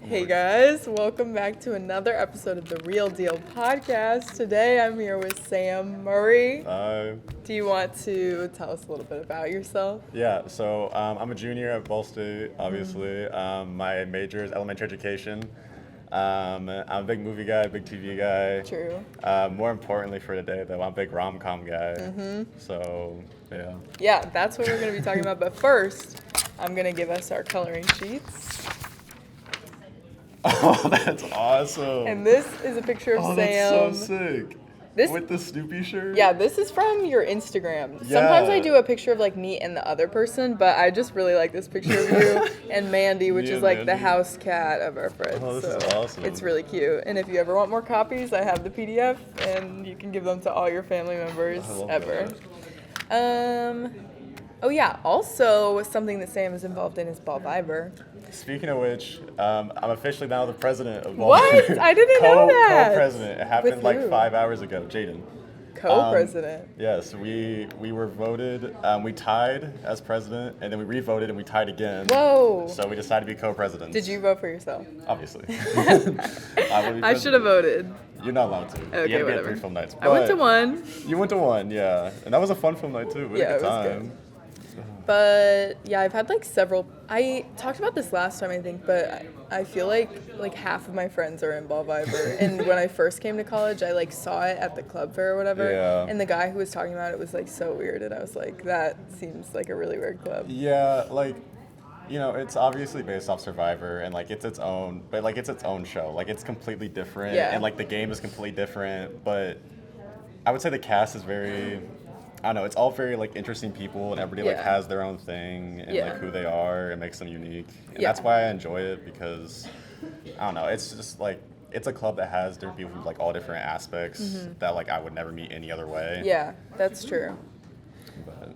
Hey guys, welcome back to another episode of the Real Deal podcast. Today I'm here with Sam Murray. Hi. Do you want to tell us a little bit about yourself? Yeah, so I'm a junior at Ball State, obviously. My major is elementary education. I'm a big movie guy, big TV guy. True. More importantly for today, though, I'm a big rom-com guy. So, yeah. Yeah, that's what we're going to be talking about. But first, I'm going to give us our coloring sheets. Oh, that's awesome. And this is a picture of Sam. That's so sick. This, with the Snoopy shirt? Yeah, this is from your Instagram. Yeah. Sometimes I do a picture of like me and the other person, but I just really like this picture of you and Mandy, which is like the house cat of our friends. Oh, this is awesome. It's really cute. And if you ever want more copies, I have the PDF and you can give them to all your family members ever. Oh yeah, also something that Sam is involved in is Ball Viber. Speaking of which, I'm officially now the president of Ball What? Viber. I didn't know that. Co-president. It happened With like who? 5 hours ago. Jaden. Co-president. Yes, we were voted. We tied as president, and then we re-voted, and we tied again. Whoa. So we decided to be co-presidents. Did you vote for yourself? Obviously. I should have voted. You're not allowed to. Okay, you had to be whatever. at 3 film nights. I went to but one. You went to one, yeah. And that was a fun film night, too. We had a good time. Good. But yeah, I've had like several. I talked about this last time, I think, but I feel like half of my friends are in Ball Viber. And when I first came to college, I like saw it at the club fair or whatever. Yeah. And the guy who was talking about it was like so weird, and I was like, that seems like a really weird club. Yeah, like, you know, it's obviously based off Survivor, and like it's its own, but like it's its own show. Like it's completely different, and like the game is completely different. But I would say the cast is very, I don't know, it's all very like interesting people, and everybody like has their own thing and like who they are. It makes them unique, and that's why I enjoy it, because I don't know, it's just like it's a club that has different people from like all different aspects that like I would never meet any other way. Yeah, that's true. But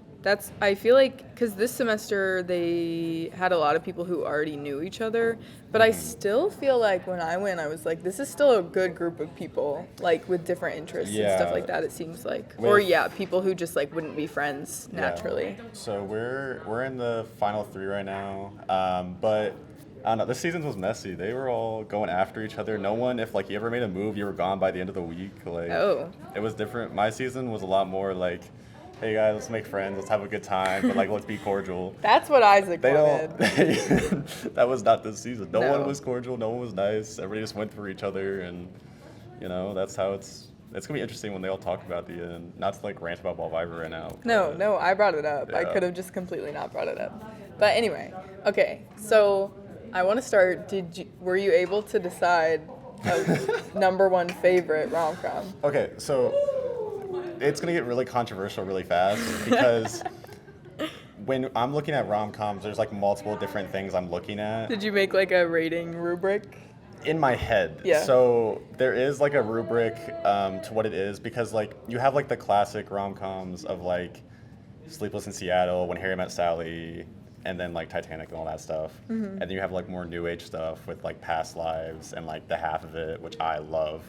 I feel like, because this semester they had a lot of people who already knew each other, but I still feel like when I went, I was like, this is still a good group of people, like with different interests and stuff like that, it seems like. Or people who just like wouldn't be friends naturally. So we're in the final 3 right now, but I don't know, this season was messy. They were all going after each other. No one, if like you ever made a move, you were gone by the end of the week. Like, it was different. My season was a lot more like, hey guys, let's make friends, let's have a good time, but like let's be cordial. That's what Isaac wanted. That was not this season. No one was cordial, no one was nice. Everybody just went for each other, and you know, that's how it's gonna be interesting when they all talk about the end. Not to like rant about Ball Viber right now. No, I brought it up. I could have just completely not brought it up. But anyway, okay, so I want to start. Were you able to decide a number one favorite rom-com? Okay, so it's going to get really controversial really fast, because when I'm looking at rom-coms, there's like multiple different things I'm looking at. Did you make like a rating rubric? In my head. Yeah. So there is like a rubric to what it is, because like you have like the classic rom-coms of like Sleepless in Seattle, When Harry Met Sally, and then like Titanic and all that stuff. And then you have like more new age stuff with like Past Lives and like The Half of It, which I love.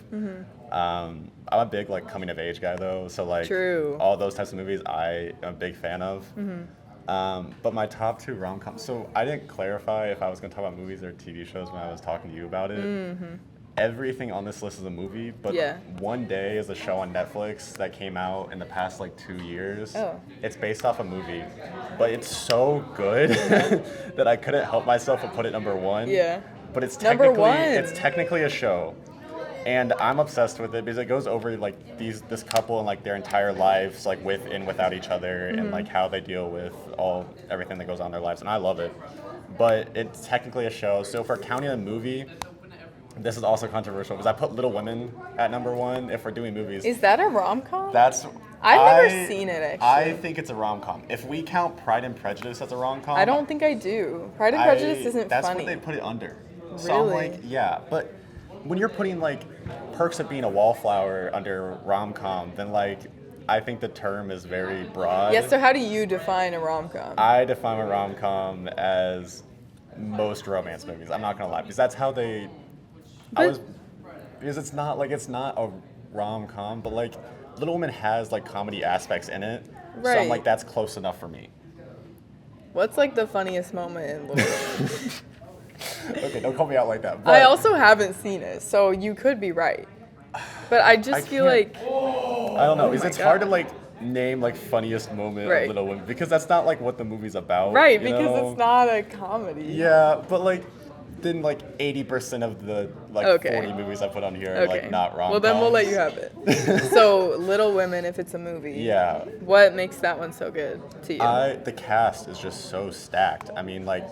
I'm a big like coming of age guy though, so like all those types of movies I am a big fan of. But my top 2 rom-coms, so I didn't clarify if I was going to talk about movies or TV shows when I was talking to you about it. Everything on this list is a movie, but One Day is a show on Netflix that came out in the past like 2 years. It's based off a movie, but it's so good that I couldn't help myself but put it number 1. But it's technically a show, and I'm obsessed with it because it goes over like this couple and like their entire lives, like with and without each other, and like how they deal with everything that goes on in their lives, and I love it. But it's technically a show, so if we're counting a movie, this is also controversial because I put Little Women at number 1 if we're doing movies. Is that a rom-com? I've never seen it, actually. I think it's a rom-com. If we count Pride and Prejudice as a rom-com, I don't think I do. Pride and Prejudice isn't that's funny. That's what they put it under. Really? So I'm like, yeah, but when you're putting like Perks of Being a Wallflower under rom-com, then like I think the term is very broad. Yeah, so how do you define a rom-com? I define a rom-com as most romance movies. I'm not gonna lie, because that's how they. Because it's not a rom-com, but like Little Women has like comedy aspects in it. So I'm like, that's close enough for me. What's like the funniest moment in Little Women? Okay, don't call me out like that. But I also haven't seen it, so you could be right. But I just feel can't- like I don't know. Oh my It's hard to God. like name like funniest moment Right. of Little Women because that's not like what the movie's about. right you because know? it's not a comedy. Yeah, but like then like 80% of the like Okay. 40 movies I put on here are Okay. like not rom-coms. Well, then we'll let you have it. So, Little Women, if it's a movie. Yeah. What makes that one so good to you? The cast is just so stacked. I mean, like,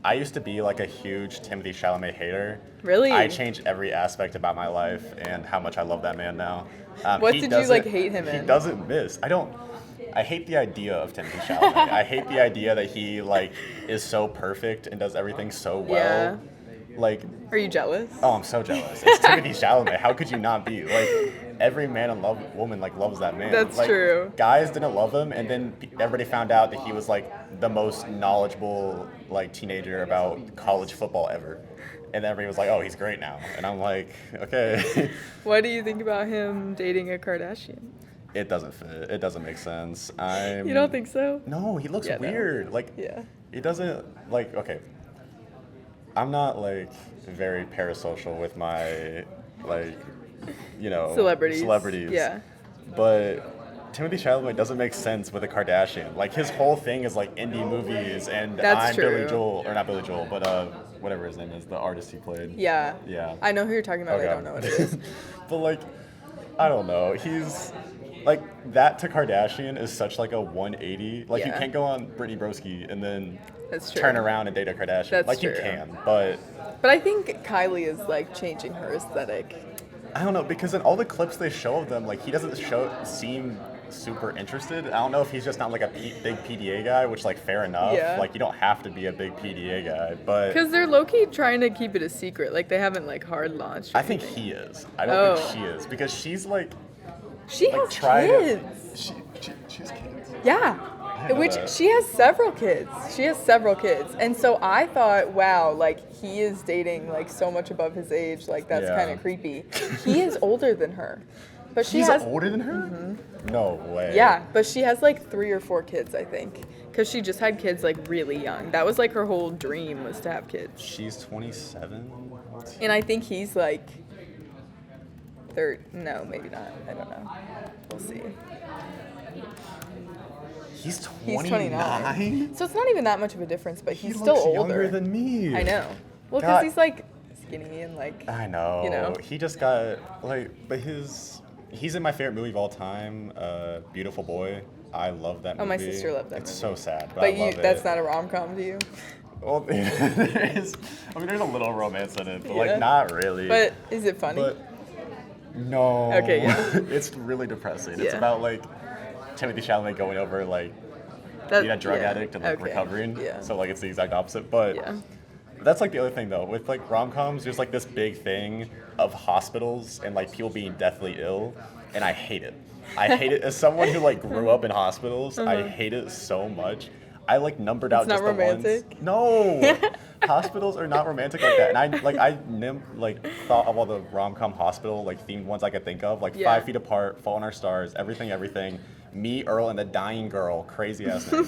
I used to be like a huge Timothée Chalamet hater. Really? I changed every aspect about my life and how much I love that man now. What he did you, like, doesn't- hate him He in? doesn't miss. I hate the idea of Timothée Chalamet. I hate the idea that he like is so perfect and does everything so well. Yeah. Like, Are you jealous? oh, I'm so jealous. It's Timothée Chalamet. How could you not be? Like, every man and woman like loves that man. That's like, true. Guys didn't love him, and then everybody found out that he was like the most knowledgeable like teenager about college football ever. And everybody was like, "Oh, he's great now." And I'm like, "Okay." What do you think about him dating a Kardashian? It doesn't fit. It doesn't make sense. You don't think so? No, he looks Yeah, no. weird. Like, Yeah. It doesn't like okay. I'm not like very parasocial with my like celebrities. Yeah. But Timothée Chalamet doesn't make sense with a Kardashian. Like his whole thing is like indie movies and That's I'm true. Billy Joel or not Billy Joel, but whatever his name is, the artist he played. Yeah. Yeah. I know who you're talking about. Okay. I don't know what it is. But like I don't know. He's like that to Kardashian is such like a 180. Like you Yeah. can't go on Brittany Broski and then That's true. turn around and date a Kardashian. That's like you true. can, but But I think Kylie is like changing her aesthetic. I don't know because in all the clips they show of them, like he doesn't seem super interested. I don't know if he's just not like a big PDA guy, which like fair enough. Yeah. Like you don't have to be a big PDA guy, but Because they're low-key trying to keep it a secret. Like they haven't like hard launched. or I think anything. he is. I don't think Oh. she is because she's like She like has tried. kids. She's kids. Yeah. know Which that. she has several kids. She has several kids. And so I thought, wow, like he is dating like so much above his age. Like that's Yeah. kind of creepy. He is older than her. But she He's has older than her? No way. Yeah, but she has like 3 or 4 kids, I think. Cuz she just had kids like really young. That was like her whole dream was to have kids. She's 27. And I think he's like no, maybe not. I don't know. We'll see. He's He's 29. So it's not even that much of a difference, but He he's still looks older. younger than me. I know. Well, God. because he's like skinny and like. I know. You know? He just got like, but he's in my favorite movie of all time, Beautiful Boy. I love that movie. Oh, my sister loved that It's movie. so sad, but, But I love that's it. not a rom-com to you. Well, there's a little romance in it, but Yeah. like not really. But is it funny? But no. Okay, yeah. It's really depressing. It's Yeah. about like Timothée Chalamet going over like being a drug addict and like okay. recovering. Yeah. So like it's the exact opposite. But Yeah. that's like the other thing though. With like rom-coms, there's like this big thing of hospitals and like people being deathly ill, and I hate it. I hate it as someone who like grew up in hospitals. I hate it so much. I like numbered out It's not just the romantic? ones. No, hospitals are not romantic like that. And I thought of all the rom-com hospital like themed ones I could think of, like Yeah. 5 Feet Apart, Fault in Our Stars, Everything. Me, Earl, and the Dying Girl, crazy ass name.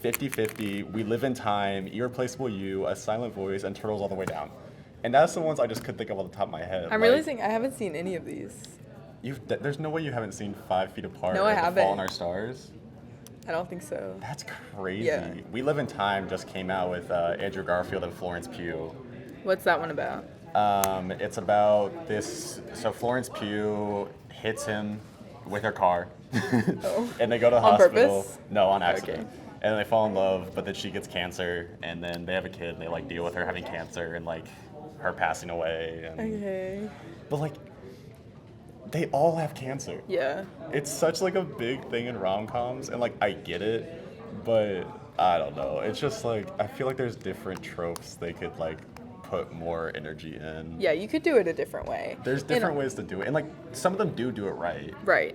50-50, We Live in Time, Irreplaceable You, A Silent Voice, and Turtles All the Way Down. And that's the ones I just could think of off the top of my head. I'm Like, realizing I haven't seen any of these. there's no way you haven't seen 5 Feet Apart No, or I The haven't. Fault in Our Stars. I don't think so. That's crazy. Yeah. We Live in Time just came out with Andrew Garfield and Florence Pugh. What's that one about? It's about this. So Florence Pugh hits him with her car, and they go to the On hospital. purpose? No, on accident. Okay. And then they fall in love, but then she gets cancer, and then they have a kid. And they like deal with her having cancer and like her passing away. And, Okay. But like, they all have cancer. Yeah. It's such like a big thing in rom-coms, and like I get it, but I don't know. It's just like I feel like there's different tropes they could like put more energy in. Yeah, you could do it a different way. There's And- different ways to do it, and like some of them do it right. Right.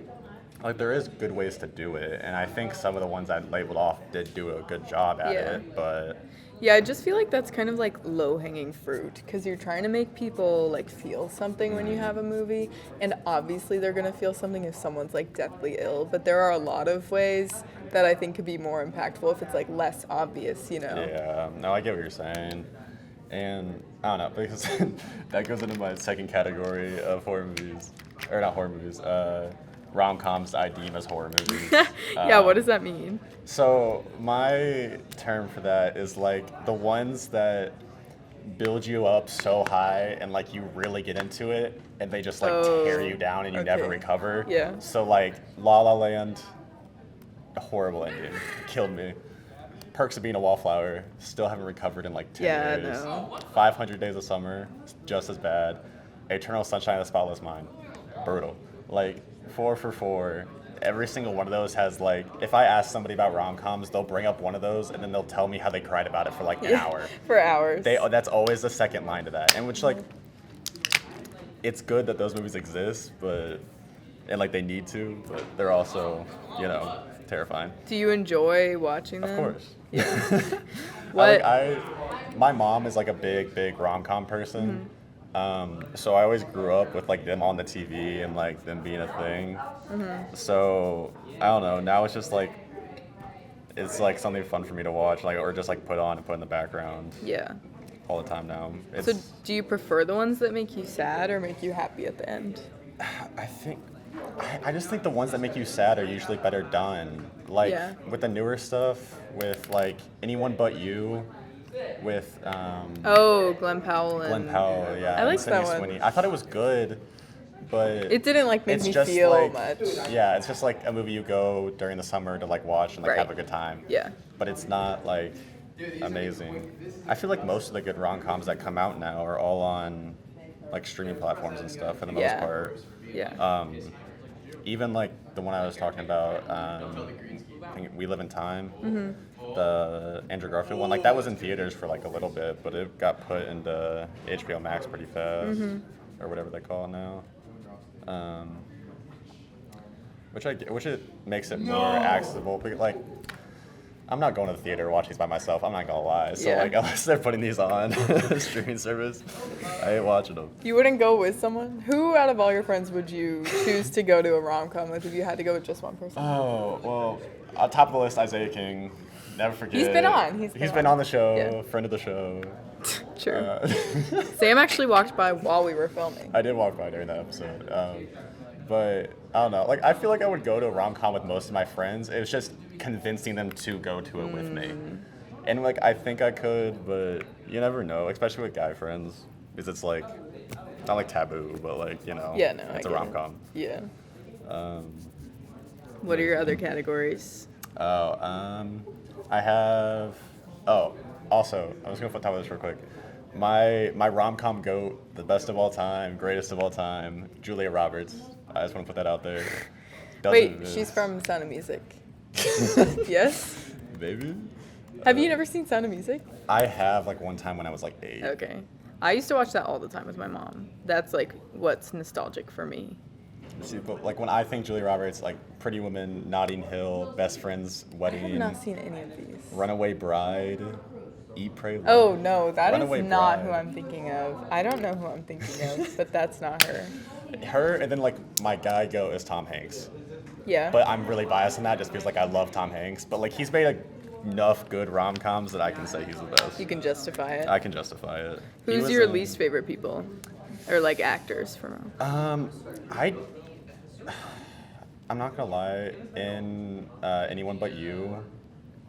Like there is good ways to do it, and I think some of the ones I labeled off did do a good job at Yeah. it. But Yeah, I just feel like that's kind of like low-hanging fruit because you're trying to make people like feel something when you have a movie, and obviously they're gonna feel something if someone's like deathly ill. But there are a lot of ways that I think could be more impactful if it's like less obvious, you know? yeah, no, I get what you're saying. And I don't know, because that goes into my second category of horror movies, or not horror movies, rom-coms I deem as horror movies. Yeah, what does that mean? So my term for that is like the ones that build you up so high and like you really get into it and they just like tear you down and you never recover. Yeah. So like La La Land, a horrible ending, killed me. Perks of Being a Wallflower, still haven't recovered in like 10 years. No. 500 Days of Summer, just as bad. Eternal Sunshine of the Spotless Mind, brutal. Like 4 for 4. Every single one of those has like, if I ask somebody about rom-coms, they'll bring up one of those and then they'll tell me how they cried about it for like an hour. For hours. That's always the second line to that. And which like, it's good that those movies exist, and like they need to, but they're also, terrifying. Do you enjoy watching them? Of course. Yeah. What? My mom is like a big rom-com person. So I always grew up with like them on the TV and like them being a thing. So I don't know. Now it's just like it's like something fun for me to watch, like or just like put on and put in the background. Yeah. All the time now. So do you prefer the ones that make you sad or make you happy at the end? I just think the ones that make you sad are usually better done. Like with the newer stuff, with like Anyone But You. With Glenn Powell, yeah. I like that one. one. I thought it was good, but it didn't like make me feel like, much. Yeah, it's just like a movie you go during the summer to like watch and like have a good time. Yeah. But it's not like amazing. I feel like most of the good rom-coms that come out now are all on like streaming platforms and stuff for the most part. Yeah. Even like the one I was talking about, I think We Live in Time. The Andrew Garfield one, like that was in theaters for like a little bit, but it got put into HBO Max pretty fast, or whatever they call it now. Which it makes it more accessible. But like, I'm not going to the theater to watch these by myself. I'm not gonna lie. So like, unless they're putting these on streaming service, I ain't watching them. You wouldn't go with someone? Who out of all your friends would you choose to go to a rom-com with if you had to go with just one person? Oh well, on top of the list, Isaiah King. Never forget. He's been on. He's been on the show, friend of the show. True. Sam actually walked by while we were filming. I did walk by during that episode. But I don't know. Like I feel like I would go to a rom-com with most of my friends. It was just convincing them to go to it with me. And like I think I could, but you never know, especially with guy friends, because it's like not like taboo, but like it's a rom-com. Yeah. What are your other categories? I have. Also, I was gonna talk about this real quick. My rom-com goat, the best of all time, greatest of all time, Julia Roberts. I just want to put that out there. Wait, she's from Sound of Music. Yes? Maybe. Have you never seen Sound of Music? I have, like one time when I was like 8. Okay. I used to watch that all the time with my mom. That's like what's nostalgic for me. See, but like when I think Julia Roberts, like Pretty Woman, Notting Hill, Best Friends, Wedding. I have not seen any of these. Runaway Bride, Eat, Pray, Love. Oh no, that Runaway is not Bride. who I'm thinking of. I don't know who I'm thinking of, but that's not her. Her, and then like my guy goat is Tom Hanks. Yeah. But I'm really biased on that just because like I love Tom Hanks. But like he's made enough good rom-coms that I can say he's the best. You can justify it. I can justify it. Who's your least favorite people? Or like actors from I'm not gonna lie, in Anyone But You,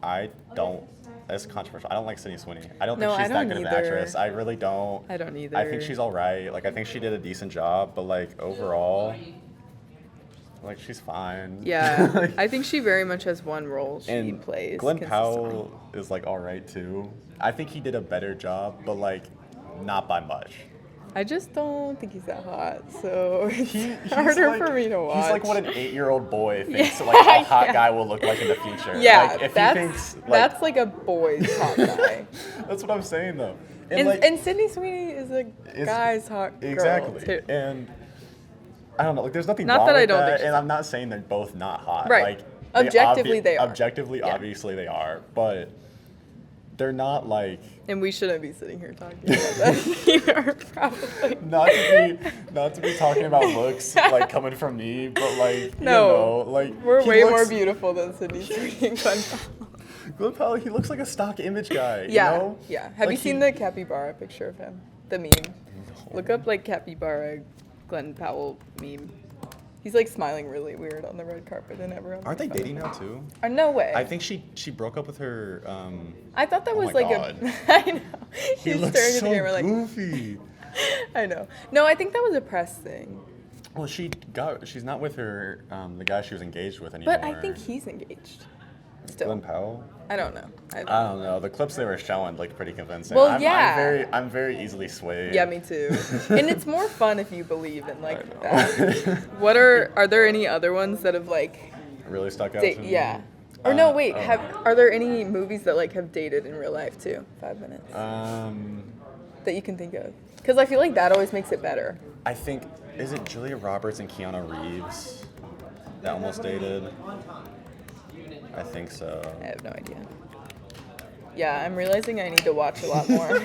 I don't. That's controversial. I don't like Sydney Sweeney. I don't think she's that good of an actress. I really don't. I don't either. I think she's all right. Like I think she did a decent job, but like overall, like she's fine. Yeah, I think she very much has one role she plays. Glenn Powell is like all right too. I think he did a better job, but like not by much. I just don't think he's that hot, so it's He's harder like, for me to watch. He's like what an 8-year-old boy thinks like a hot guy will look like in the future. Yeah, like, if that's, he thinks, like, that's like a boy's hot guy. That's what I'm saying though. And Sydney Sweeney is a guy's hot girl. Exactly. Too. And I don't know, like there's nothing Not wrong that I with don't that, think she's and I'm not saying they're both not hot. Right. Like Objectively, they are. Objectively, Yeah. obviously they are, but they're not like. And we shouldn't be sitting here talking about that either, probably. Not to be talking about looks like coming from me, but like No, you know, like we're he way looks, more beautiful than Sydney Sweeney and Glenn Powell. Glenn Powell, he looks like a stock image guy. Yeah, You know? yeah. Have Like, you seen he- the capybara picture of him? The meme. Look up like capybara Glenn Powell meme. He's like smiling really weird on the red carpet and everyone. Aren't they dating now too? No way. I think she broke up with her. I thought that oh was my like God. a. I know. He He's looks staring at so the camera like. goofy. I know. No, I think that was a press thing. Well, she's not with her the guy she was engaged with anymore. But I think he's engaged. Still. Glenn Powell. I don't know. I don't know. The clips they were showing looked pretty convincing. Well, yeah. I'm very easily swayed. Yeah, me too. And it's more fun if you believe in like I that. know. What are there any other ones that have like Really stuck out to me? yeah. Or no, wait, oh. are there any movies that like have dated in real life too? 5 minutes. That you can think of? Because I feel like that always makes it better. I think, is it Julia Roberts and Keanu Reeves that almost dated? I think so. I have no idea. Yeah, I'm realizing I need to watch a lot more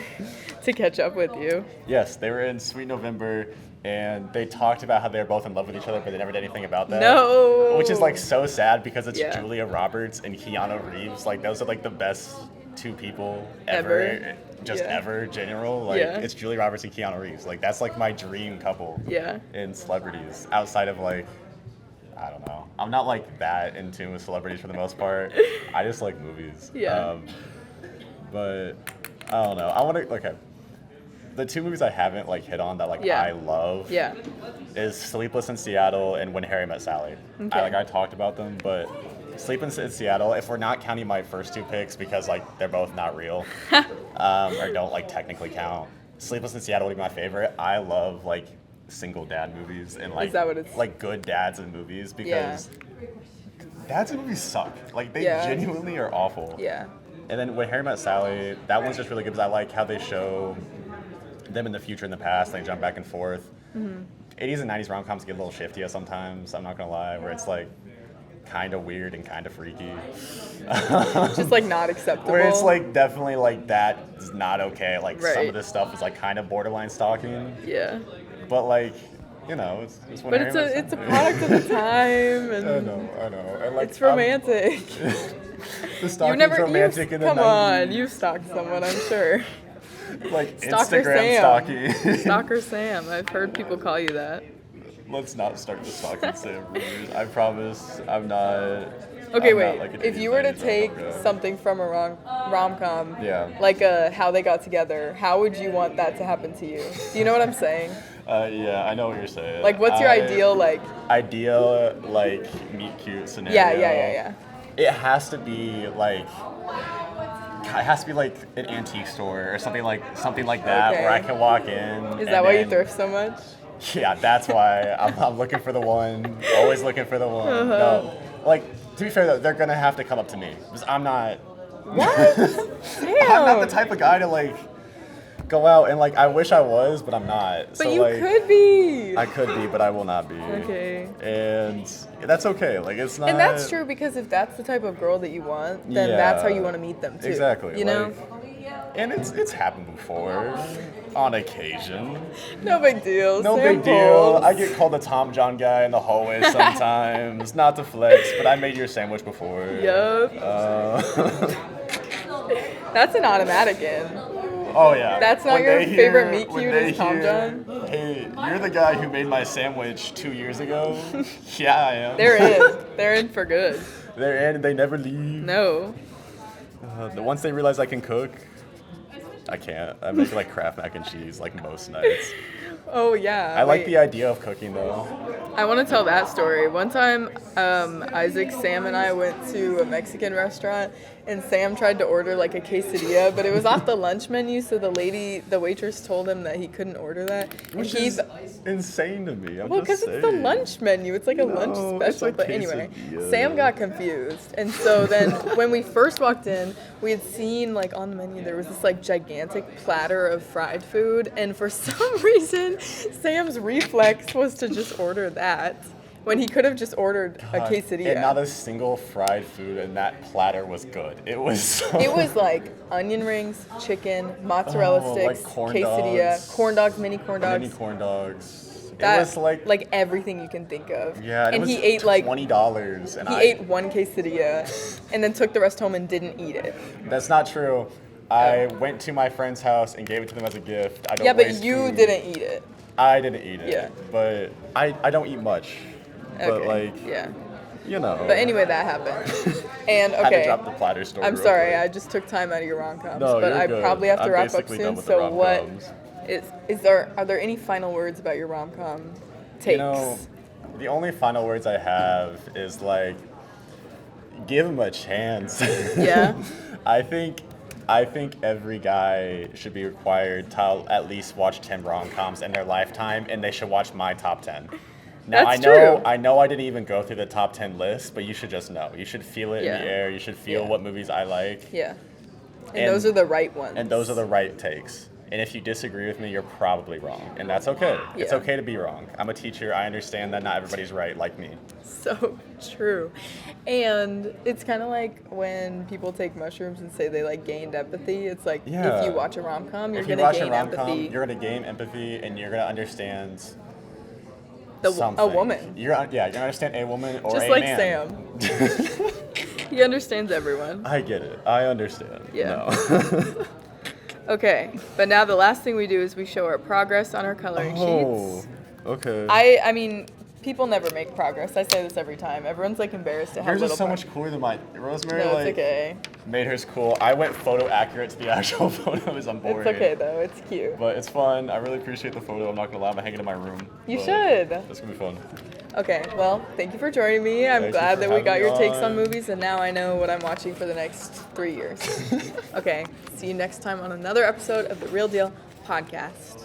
to catch up with you. Yes, they were in Sweet November, and they talked about how they were both in love with each other, but they never did anything about that. No. Which is like so sad because it's Yeah. Julia Roberts and Keanu Reeves. Like those are like the best two people ever. Ever. Just Yeah. ever, general. Like Yeah. it's Julia Roberts and Keanu Reeves. Like that's like my dream couple. Yeah. In celebrities outside of like. I don't know. I'm not like that in tune with celebrities for the most part. I just like movies. Yeah. But I don't know. I want to. Okay. The two movies I haven't like hit on that like Yeah. I love Yeah. is Sleepless in Seattle and When Harry Met Sally. Okay. I talked about them, but Sleepless in Seattle, if we're not counting my first two picks because like they're both not real or don't like technically count, Sleepless in Seattle would be my favorite. I love like single dad movies and like Is that what it's- like good dads in movies because dads in movies suck. Like they Yeah. genuinely are awful. Yeah. And then When Harry Met Sally, that one's just really good because I like how they show them in the future and the past. They jump back and forth. 80s and 90s rom-coms get a little shifty sometimes, I'm not going to lie, where it's like kind of weird and kind of freaky. Just like not acceptable. Where it's like definitely like that is not okay. Like some Right. of this stuff is like kind of borderline stalking. Yeah. But like, you know, it's When But Harry Met it's a Sally. product of the time and I know. And like, it's romantic. the stalking's romantic in the come 90s. on, you've stalked someone, I'm sure. Like Stalker Instagram Sam. stalking. Stalker Sam. I've heard people call you that. Let's not start the stalking Sam rumors. I promise I'm not. Okay, I'm wait. Not like an If you were to 80s take rom-com guy. something from a rom-com, Yeah. like How They Got Together, how would you want that to happen to you? Do you know what I'm saying? Yeah, I know what you're saying. Like, what's your ideal, like... Ideal, like, meet cute scenario? Yeah. It has to be, like... It has to be, like, an antique store or something like that Okay. where I can walk in. Is and that why you then- thrift so much? Yeah, that's why I'm looking for the one. Always looking for the one. No, like, to be fair, though, they're going to have to come up to me. Because I'm not... What? Damn. I'm not the type of guy to, like... Go out and like I wish I was, but I'm not. But so you like could be. I could be, but I will not be. Okay. And that's okay. Like it's not. And that's true because if that's the type of girl that you want, then that's how you want to meet them too. Exactly. You know? And it's happened before, on occasion. No big deal. No Sam big deal. Pulls. I get called the Tom John guy in the hallway sometimes. Not to flex, but I made your sandwich before. Yup. That's an automatic in. Oh yeah. That's not When your they favorite meet when cute they is Tom John? Hey, you're the guy who made my sandwich 2 years ago. Yeah, I am. They're in. They're in for good. They're in. They never leave. No. Once they realize I can cook, I can't. I make like Kraft mac and cheese like most nights. Oh yeah. I like wait. the idea of cooking though. I want to tell that story. One time, Isaac, Sam, and I went to a Mexican restaurant, and Sam tried to order like a quesadilla, but it was off the lunch menu, so the waitress told him that he couldn't order that. And Which is insane to me. well, because it's the lunch menu. It's like a lunch No, it's special. a But anyway, quesadilla. Sam got confused. And so then when we first walked in, we had seen like on the menu there was this like gigantic platter of fried food. And for some reason, Sam's reflex was to just order that when he could have just ordered a quesadilla. And not a single fried food in that platter was good. It was so It was like onion rings, chicken, mozzarella Oh, sticks, like corn quesadilla, dogs. corn dogs, mini corn dogs. mini corn dogs. It was like everything you can think of. yeah, and and it was he ate like $20, and he ate one quesadilla, and then took the rest home and didn't eat it. That's not true. I went to my friend's house and gave it to them as a gift. I don't Yeah, but waste you food. didn't eat it. I didn't eat it. Yeah. But I don't eat much. But Okay. like, Yeah. you know. But anyway, that happened. And I had to okay, drop the platter story. I'm real sorry, quick. I just took time out of your rom-coms, No, but you're I good. probably have to I'm wrap up basically done soon. with the So what rom-coms. are there any final words about your rom-com takes? You know, the only final words I have is like, give him a chance. Yeah. I think every guy should be required to at least watch 10 rom-coms in their lifetime, and they should watch my top 10. Now That's true. I know I didn't even go through the top 10 list, but you should just know. You should feel it Yeah. in the air. You should feel Yeah. what movies I like. Yeah. And And- those are the right ones. And those are the right takes. And if you disagree with me, you're probably wrong. And that's okay. It's Yeah. okay to be wrong. I'm a teacher. I understand that not everybody's right like me. So true. And it's kind of like when people take mushrooms and say they like gained empathy. It's like Yeah. if you watch a rom-com, you're If you going watch to a gain rom-com, empathy. you're going to gain empathy and you're going to understand A something. woman. You're going to understand a woman or Just a like man. Sam. He understands everyone. I get it. I understand. Yeah. No. Okay, but now the last thing we do is we show our progress on our coloring sheets. okay. I mean, people never make progress. I say this every time. Everyone's like embarrassed to have Yours little is so progress. much cooler than mine. Rosemary No, like it's okay. made hers cool. I went photo accurate to the actual photos. I'm bored. It's okay though. It's cute. But it's fun. I really appreciate the photo. I'm not gonna lie. I'm gonna hang it in my room. You But should. It's gonna be fun. Okay, well, thank you for joining me. I'm Thank you glad for that we got having your me takes on on. movies, and now I know what I'm watching for the next 3 years. Okay, see you next time on another episode of the Real Deal podcast.